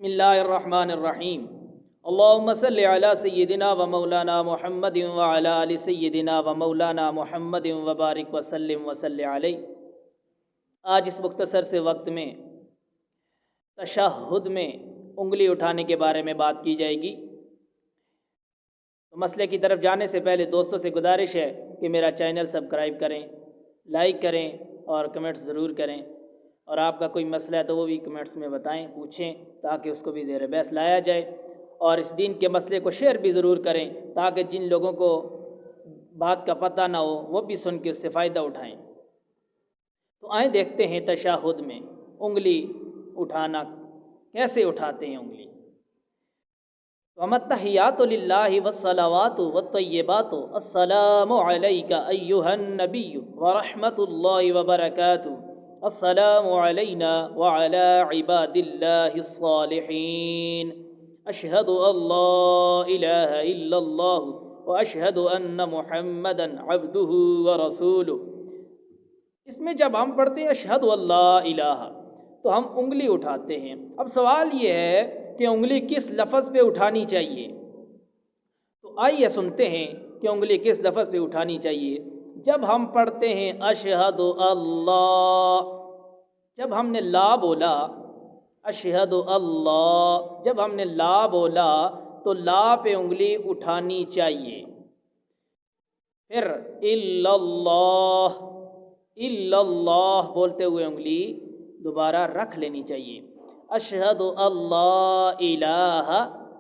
بسم اللہ الرحمن الرحیم اللہم صلی علی سیدنا و مولانا محمد وعلی آل سیدنا و مولانا محمد وبارک وسلم وصلی علیہ۔ آج اس مختصر سے وقت میں تشہد میں انگلی اٹھانے کے بارے میں بات کی جائے گی۔ تو مسئلے کی طرف جانے سے پہلے دوستوں سے گزارش ہے کہ میرا چینل سبسکرائب کریں، لائک کریں اور کمنٹ ضرور کریں، اور آپ کا کوئی مسئلہ ہے تو وہ بھی کمنٹس میں بتائیں، پوچھیں، تاکہ اس کو بھی زیر بحث لایا جائے، اور اس دین کے مسئلے کو شیئر بھی ضرور کریں تاکہ جن لوگوں کو بات کا پتہ نہ ہو وہ بھی سن کے اس سے فائدہ اٹھائیں۔ تو آئیں دیکھتے ہیں تشہد میں انگلی اٹھانا کیسے اٹھاتے ہیں انگلی۔ وَالتَّحِيَّاتُ لِلَّهِ وَالصَّلَوَاتُ وَالطَّيِّبَاتُ السَّلَامُ عَلَيْكَ أَيُّهَا النَّبِيُّ وَرَحْمَةُ اللَّهِ وَبَرَكَاتُهُ السلام علینا وعلی عباد اللہ الصالحین اشہد ان لا الہ الا اللہ واشہد ان محمدا عبدہ ورسولہ۔ اس میں جب ہم پڑھتے ہیں اشہد ان لا الہ تو ہم انگلی اٹھاتے ہیں۔ اب سوال یہ ہے کہ انگلی کس لفظ پہ اٹھانی چاہیے، تو آئیے سنتے ہیں کہ انگلی کس لفظ پہ اٹھانی چاہیے۔ جب ہم پڑھتے ہیں اشہد اللہ، جب ہم نے لا بولا اشہد اللہ، جب ہم نے لا بولا تو لا پہ انگلی اٹھانی چاہیے۔ پھر الا اللہ بولتے ہوئے انگلی دوبارہ رکھ لینی چاہیے۔ اشہد اللہ الہ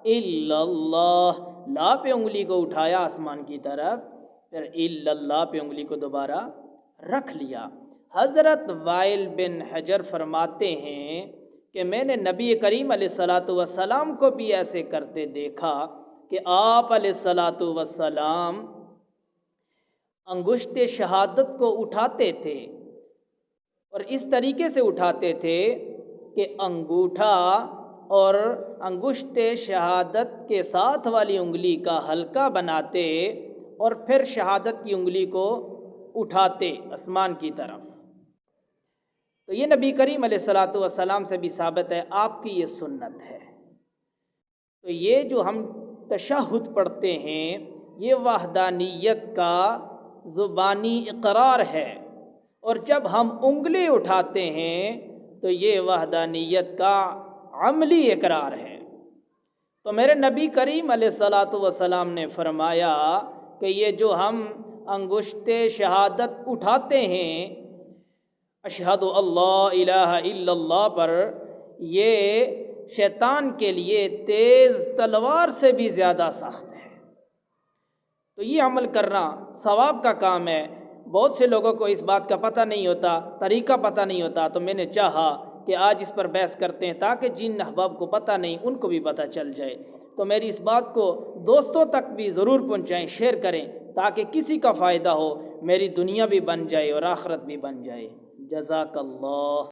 الا اللہ، لا پہ انگلی کو اٹھایا آسمان کی طرف، پھر الا اللہ پہ انگلی کو دوبارہ رکھ لیا۔ حضرت وائل بن حجر فرماتے ہیں کہ میں نے نبی کریم علیہ الصلاۃ والسلام کو بھی ایسے کرتے دیکھا کہ آپ علیہ الصلاۃ والسلام انگشت شہادت کو اٹھاتے تھے، اور اس طریقے سے اٹھاتے تھے کہ انگوٹھا اور انگشت شہادت کے ساتھ والی انگلی کا حلقہ بناتے اور پھر شہادت کی انگلی کو اٹھاتے آسمان کی طرف۔ تو یہ نبی کریم علیہ الصلاۃ والسلام سے بھی ثابت ہے، آپ کی یہ سنت ہے۔ تو یہ جو ہم تشہد پڑھتے ہیں یہ وحدانیت کا زبانی اقرار ہے، اور جب ہم انگلی اٹھاتے ہیں تو یہ وحدانیت کا عملی اقرار ہے۔ تو میرے نبی کریم علیہ الصلاۃ والسلام نے فرمایا کہ یہ جو ہم انگشت شہادت اٹھاتے ہیں اشہد اللہ الہ الا اللہ پر، یہ شیطان کے لیے تیز تلوار سے بھی زیادہ سخت ہے۔ تو یہ عمل کرنا ثواب کا کام ہے۔ بہت سے لوگوں کو اس بات کا پتہ نہیں ہوتا، طریقہ پتہ نہیں ہوتا، تو میں نے چاہا کہ آج اس پر بحث کرتے ہیں تاکہ جن احباب کو پتہ نہیں ان کو بھی پتہ چل جائے۔ تو میری اس بات کو دوستوں تک بھی ضرور پہنچائیں، شیئر کریں تاکہ کسی کا فائدہ ہو، میری دنیا بھی بن جائے اور آخرت بھی بن جائے۔ جزاک اللہ۔